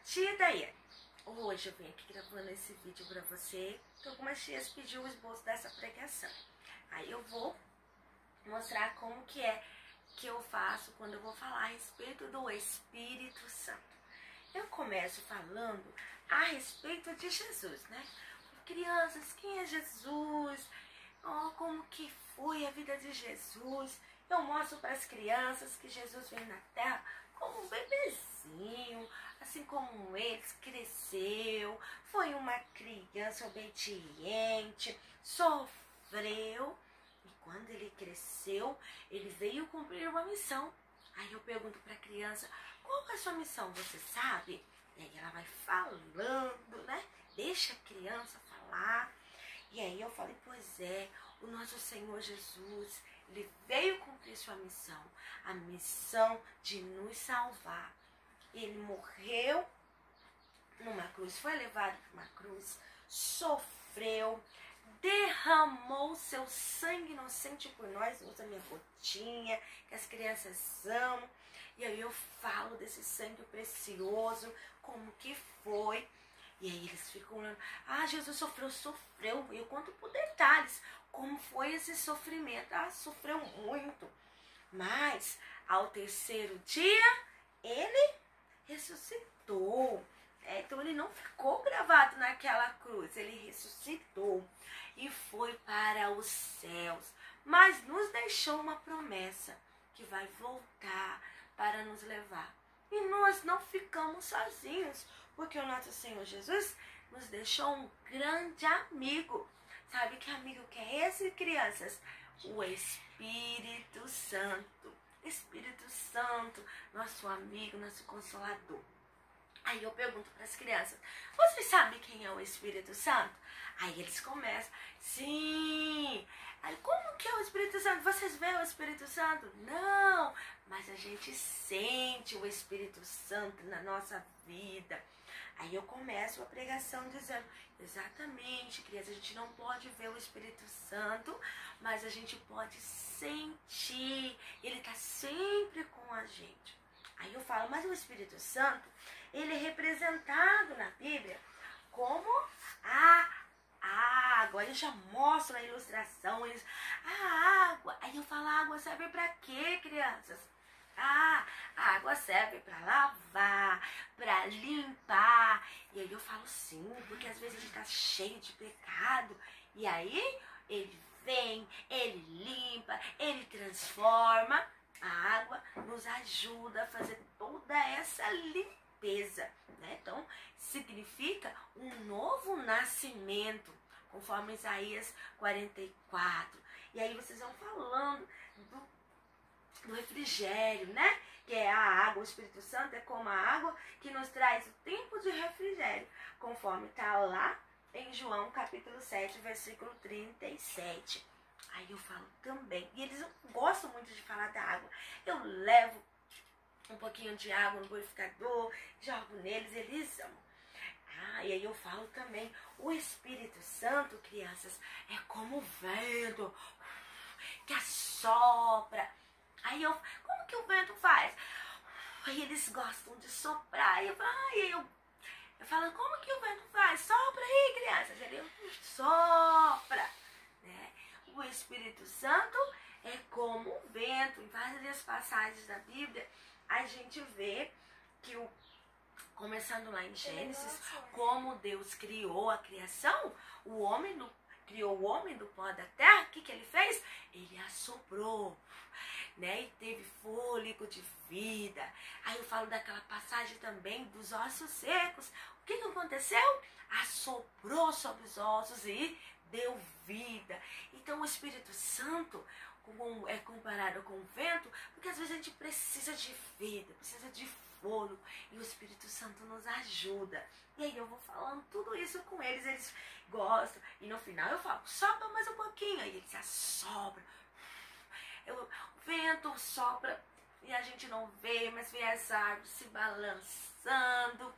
Tia Daiane. Hoje eu vim aqui gravando esse vídeo pra você, que algumas tias pediu o esboço dessa pregação. Aí eu vou mostrar como que é que eu faço quando eu vou falar a respeito do Espírito Santo. Eu começo falando a respeito de Jesus, né? Crianças, quem é Jesus? Como que foi a vida de Jesus? Eu mostro para as crianças que Jesus veio na Terra como um bebezinho, assim como eles, cresceu, foi uma criança obediente, sofreu, e quando ele cresceu, ele veio cumprir uma missão. Aí eu pergunto para a criança, qual é a sua missão, você sabe? E aí ela vai falando, né? Deixa a criança falar. E aí eu falei, pois é, o nosso Senhor Jesus, ele veio cumprir sua missão, a missão de nos salvar. Ele morreu numa cruz, foi levado para uma cruz, sofreu, derramou seu sangue inocente por nós, usa minha gotinha, que as crianças amam. E aí eu falo desse sangue precioso, como que foi. E aí eles ficam olhando, Jesus sofreu. Eu conto por detalhes como foi esse sofrimento. Sofreu muito. Mas ao terceiro dia, ele ressuscitou. Então ele não ficou gravado naquela cruz, ele ressuscitou e foi para os céus. Mas nos deixou uma promessa que vai voltar para nos levar. E nós não ficamos sozinhos, porque o nosso Senhor Jesus nos deixou um grande amigo. Sabe que amigo que é esse, crianças? O Espírito Santo. Espírito Santo, nosso amigo, nosso consolador. Aí eu pergunto para as crianças, vocês sabem quem é o Espírito Santo? Aí eles começam, sim. Aí como que é o Espírito Santo? Vocês veem o Espírito Santo? Não, mas a gente sente o Espírito Santo na nossa vida. Aí eu começo a pregação dizendo, exatamente, criança, a gente não pode ver o Espírito Santo, mas a gente pode sentir, ele está sempre com a gente. Aí eu falo, mas o Espírito Santo, ele é representado na Bíblia como a água. Aí eu já mostro a ilustração, a água. Aí eu falo, a água serve para quê, crianças? A água serve para lavar, para limpar. E aí eu falo sim, porque às vezes a gente está cheio de pecado. E aí ele vem, ele limpa, ele transforma. A água nos ajuda a fazer toda essa limpeza, né? Então, significa um novo nascimento, conforme Isaías 44. E aí vocês vão falando do refrigério, né? Que é a água, o Espírito Santo é como a água que nos traz o tempo de refrigério, conforme está lá em João capítulo 7, versículo 37. Aí eu falo também, e eles gostam muito de falar da água. Eu levo um pouquinho de água no purificador, jogo neles, eles amam. E aí eu falo também, o Espírito Santo, crianças, é como o vento que assopra. Aí como que o vento faz? Aí eles gostam de soprar. Eu falo, como que o vento faz? Sopra aí, crianças. Ele sopra, né? O Espírito Santo é como o vento. Em várias passagens da Bíblia, a gente vê que, começando lá em Gênesis, como Deus criou a criação, criou o homem do pó da terra. O que ele fez? Ele assoprou, né? E teve fôlego de vida. Aí eu falo daquela passagem também dos ossos secos. O que aconteceu? Assoprou sobre os ossos e deu vida. Então o Espírito Santo é comparado com o vento, porque às vezes a gente precisa de vida, precisa de fôlego, e o Espírito Santo nos ajuda. E aí eu vou falando tudo isso com eles, eles gostam, e no final eu falo, sopra mais um pouquinho, aí eles assopram. O vento sopra e a gente não vê, mas vê as árvores se balançando.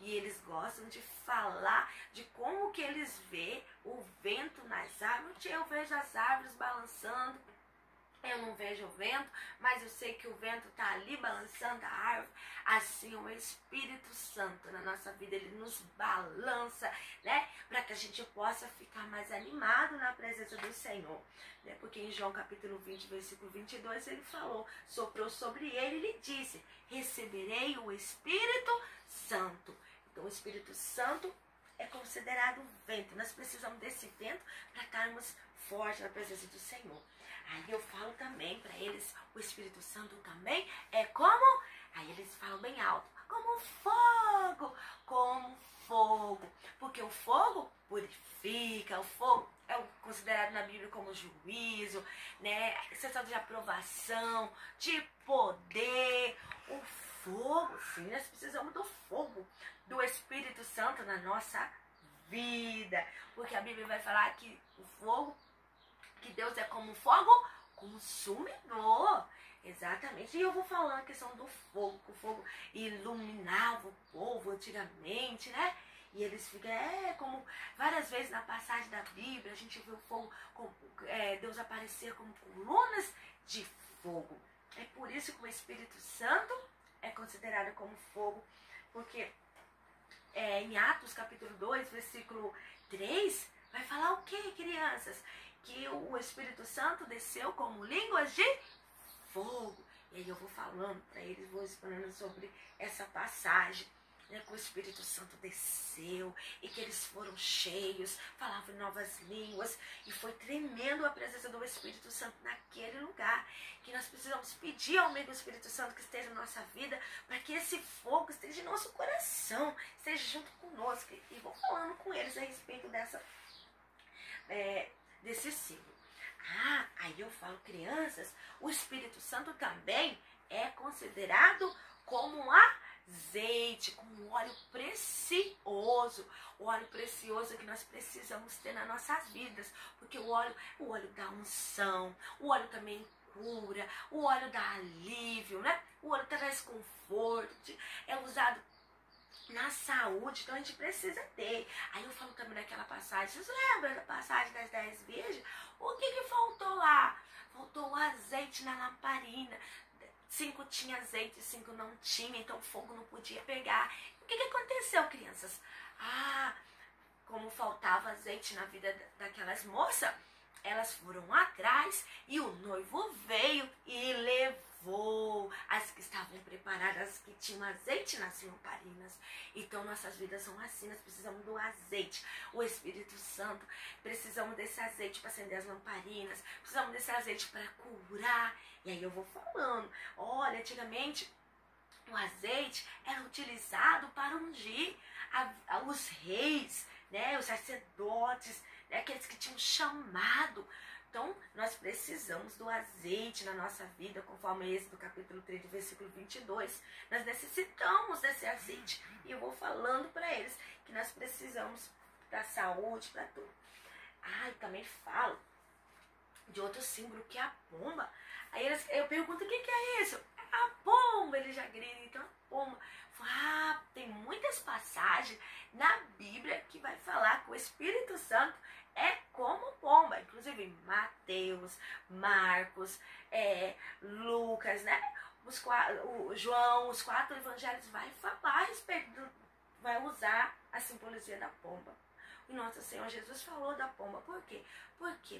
E eles gostam de falar de como que eles vê o vento nas árvores. Eu vejo as árvores balançando Eu não vejo o vento, mas eu sei que o vento está ali balançando a árvore. Assim, o Espírito Santo na nossa vida, ele nos balança, né? Para que a gente possa ficar mais animado na presença do Senhor. Né? Porque em João capítulo 20, versículo 22, ele falou, soprou sobre ele e lhe disse, receberei o Espírito Santo. Então, o Espírito Santo é considerado vento. Nós precisamos desse vento para estarmos fortes na presença do Senhor. Aí eu falo também para eles, o Espírito Santo também é como? Aí eles falam bem alto, como fogo, como fogo. Porque o fogo purifica, o fogo é considerado na Bíblia como juízo, né? Sensação de aprovação, de poder. O fogo, sim, nós precisamos do fogo, do Espírito Santo na nossa vida. Porque a Bíblia vai falar que o fogo, que Deus é como um fogo consumidor. Exatamente. E eu vou falando a questão do fogo, que o fogo iluminava o povo antigamente, né? E eles ficam, como várias vezes na passagem da Bíblia, a gente vê o fogo, Deus aparecer como colunas de fogo. É por isso que o Espírito Santo é considerado como fogo, porque em Atos capítulo 2, versículo 3, vai falar o que, crianças? Que o Espírito Santo desceu como línguas de fogo. E aí eu vou falando para eles, vou explanando sobre essa passagem, né, que o Espírito Santo desceu e que eles foram cheios, falavam em novas línguas, e foi tremendo a presença do Espírito Santo naquele lugar, que nós precisamos pedir ao meio do Espírito Santo que esteja na nossa vida, para que esse fogo esteja em nosso coração, esteja junto conosco. E vou falando com eles a respeito desse símbolo. Aí eu falo, crianças, o Espírito Santo também é considerado como um azeite, como um óleo precioso. O óleo precioso que nós precisamos ter nas nossas vidas, porque o óleo dá unção, o óleo também cura, o óleo dá alívio, né? O óleo traz conforto, é usado na saúde, então a gente precisa ter. Aí eu falo também daquela passagem, vocês lembram da passagem das 10 virgens? O que faltou lá? Faltou o azeite na lamparina. 5 tinha azeite, 5 não tinha, então o fogo não podia pegar. O que aconteceu, crianças? Como faltava azeite na vida daquelas moças, elas foram atrás e o noivo veio e levou as que estavam preparadas, as que tinham azeite nas lamparinas. Então nossas vidas são assim, nós precisamos do azeite. O Espírito Santo, precisamos desse azeite para acender as lamparinas, precisamos desse azeite para curar. E aí eu vou falando, olha, antigamente o azeite era utilizado para ungir os reis, né, os sacerdotes, né, aqueles que tinham chamado. Então, nós precisamos do azeite na nossa vida, conforme esse do capítulo 3, versículo 22. Nós necessitamos desse azeite. E eu vou falando para eles que nós precisamos da saúde, para tudo. Eu também falo de outro símbolo, que é a pomba. Aí eu pergunto, o que é isso? A pomba, ele já grita, então a pomba. Tem muitas passagens na Bíblia que vai falar que o Espírito Santo é como pomba, inclusive Mateus, Marcos, Lucas, né? João, os 4 evangelhos vai falar a respeito, vai usar a simbologia da pomba. E nosso Senhor Jesus falou da pomba. Por quê?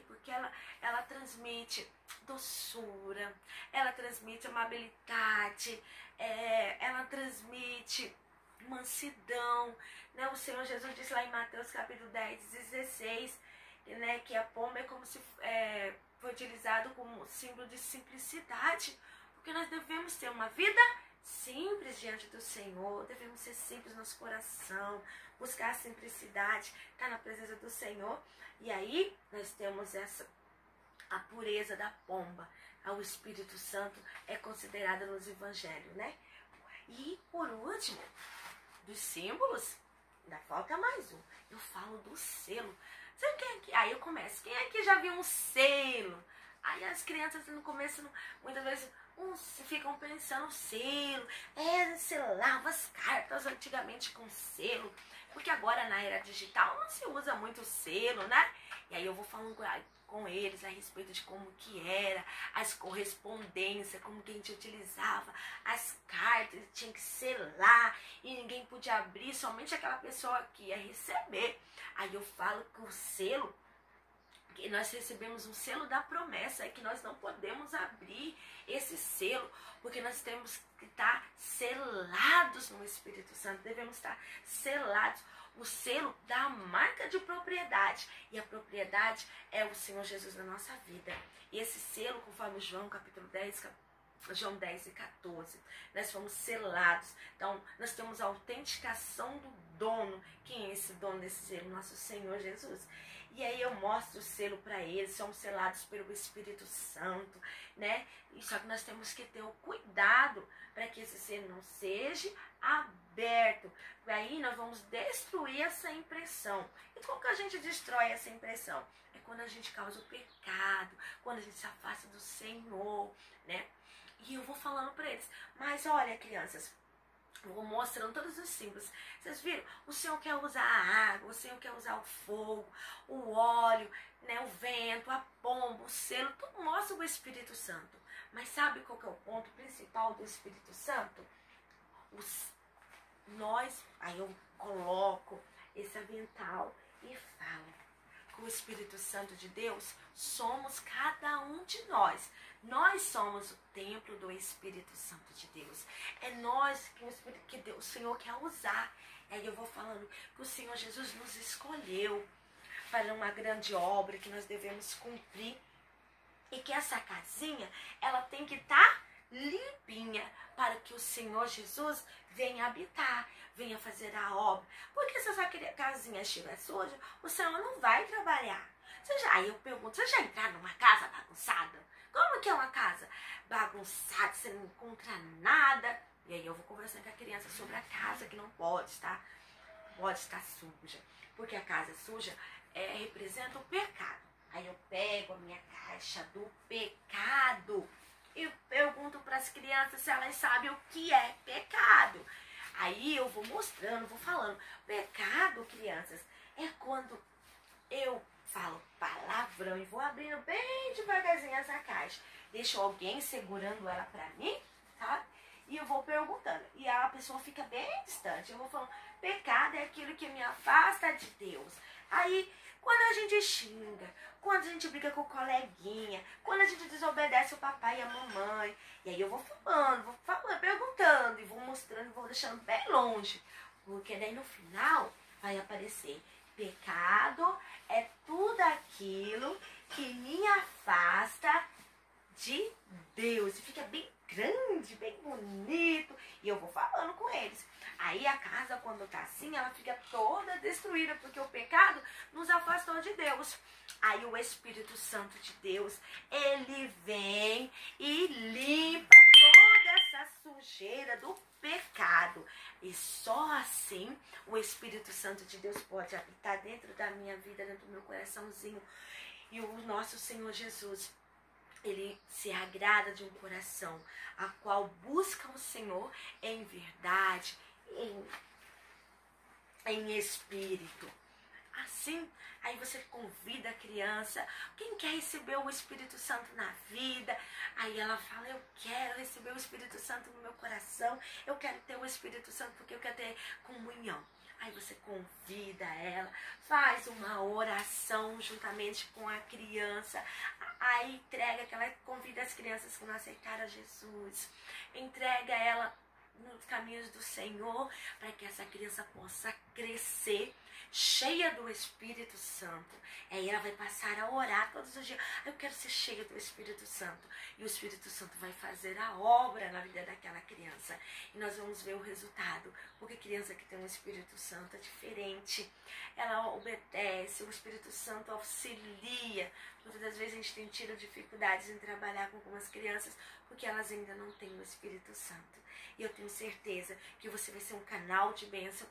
Porque ela transmite doçura, ela transmite amabilidade, ela transmite mansidão, né? O Senhor Jesus disse lá em Mateus capítulo 10, 16, né, que a pomba é como se foi utilizado como símbolo de simplicidade, porque nós devemos ter uma vida simples diante do Senhor, devemos ser simples no nosso coração, buscar a simplicidade, estar na presença do Senhor. E aí nós temos a pureza da pomba. O Espírito Santo é considerado nos evangelhos, né? E por último, dos símbolos, ainda falta mais um. Eu falo do selo. Sabe quem aqui? Aí eu começo. Quem aqui já viu um selo? Aí as crianças no começo, muitas vezes, ficam pensando selo. Selava as cartas antigamente com selo. Porque agora na era digital não se usa muito selo, né? E aí eu vou falando com eles a respeito de como que era, as correspondências, como que a gente utilizava, as cartas, tinha que selar e ninguém podia abrir, somente aquela pessoa que ia receber. Aí eu falo que o selo, que nós recebemos um selo da promessa, é que nós não podemos abrir esse selo, porque nós temos que estar selados no Espírito Santo, devemos estar selados. O selo dá a marca de propriedade, e a propriedade é o Senhor Jesus na nossa vida. E esse selo, conforme João capítulo 10, João 10 e 14, nós fomos selados. Então, nós temos a autenticação do dono. Quem é esse dono desse selo? Nosso Senhor Jesus. E aí eu mostro o selo para eles, somos selados pelo Espírito Santo, né? E só que nós temos que ter o cuidado para que esse selo não seja aberto. Aí nós vamos destruir essa impressão. E como que a gente destrói essa impressão? É quando a gente causa o pecado, quando a gente se afasta do Senhor, né? E eu vou falando para eles, mas olha, crianças, eu vou mostrando todos os símbolos. Vocês viram? O Senhor quer usar a água, o Senhor quer usar o fogo, o óleo, né, o vento, a pomba, o selo, tudo mostra o Espírito Santo. Mas sabe qual que é o ponto principal do Espírito Santo? Aí eu coloco esse avental e falo que o Espírito Santo de Deus somos cada um de nós. Nós somos o templo do Espírito Santo de Deus. É nós que o Senhor quer usar. Aí eu vou falando que o Senhor Jesus nos escolheu para uma grande obra que nós devemos cumprir. E que essa casinha, ela tem que estar limpinha para que o Senhor Jesus venha habitar, venha fazer a obra. Porque se essa casinha estiver suja, o Senhor não vai trabalhar. Aí eu pergunto, você já entraram numa casa bagunçada? Como que é uma casa bagunçada, você não encontra nada? E aí eu vou conversando com a criança sobre a casa, que não pode estar suja. Porque a casa suja representa o pecado. Aí eu pego a minha caixa do pecado e pergunto para as crianças se elas sabem o que é pecado. Aí eu vou mostrando, vou falando. Pecado, crianças, é quando eu falo palavrão e vou abrindo bem devagarzinho essa caixa. Deixo alguém segurando ela pra mim, tá? E eu vou perguntando. E a pessoa fica bem distante. Eu vou falando, pecado é aquilo que me afasta de Deus. Aí, quando a gente xinga, quando a gente briga com o coleguinha, quando a gente desobedece o papai e a mamãe. E aí eu vou falando, perguntando e vou mostrando, vou deixando bem longe. Porque daí no final vai aparecer. Pecado é tudo aquilo que me afasta de Deus. E fica bem grande, bem bonito. E eu vou falando com eles. Aí a casa, quando tá assim, ela fica toda destruída, porque o pecado nos afastou de Deus. Aí o Espírito Santo de Deus, ele vem e limpa toda essa sujeira do pecado. E só assim o Espírito Santo de Deus pode habitar dentro da minha vida, dentro do meu coraçãozinho. E o nosso Senhor Jesus, ele se agrada de um coração a qual busca o Senhor em verdade, em espírito. Assim, aí você convida a criança, quem quer receber o Espírito Santo na vida? Aí ela fala, eu quero receber o Espírito Santo no meu coração, eu quero ter o Espírito Santo porque eu quero ter comunhão. Aí você convida ela, faz uma oração juntamente com a criança, aí entrega, que ela convida as crianças que não aceitaram a Jesus, entrega ela nos caminhos do Senhor, para que essa criança possa crescer cheia do Espírito Santo. Aí ela vai passar a orar todos os dias. Eu quero ser cheia do Espírito Santo. E o Espírito Santo vai fazer a obra na vida daquela criança. E nós vamos ver o resultado. Porque criança que tem um Espírito Santo é diferente. Ela obedece, o Espírito Santo auxilia. Muitas das vezes a gente tem tido dificuldades em trabalhar com algumas crianças porque elas ainda não têm o Espírito Santo. E eu tenho certeza que você vai ser um canal de bênção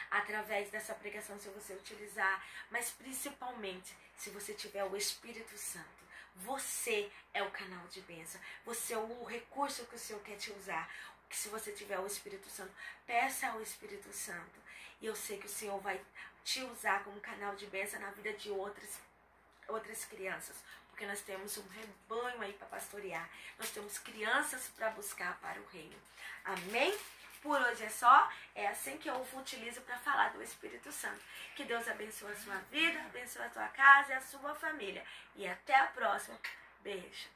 através dessa pregação, se você utilizar, mas principalmente se você tiver o Espírito Santo. Você é o canal de bênção, você é o recurso que o Senhor quer te usar. Que se você tiver o Espírito Santo, peça ao Espírito Santo, e eu sei que o Senhor vai te usar como canal de bênção na vida de outras outras crianças, porque nós temos um rebanho aí para pastorear, nós temos crianças para buscar para o reino. Amém? Por hoje é só, é assim que eu utilizo para falar do Espírito Santo. Que Deus abençoe a sua vida, abençoe a sua casa e a sua família. E até a próxima. Beijo.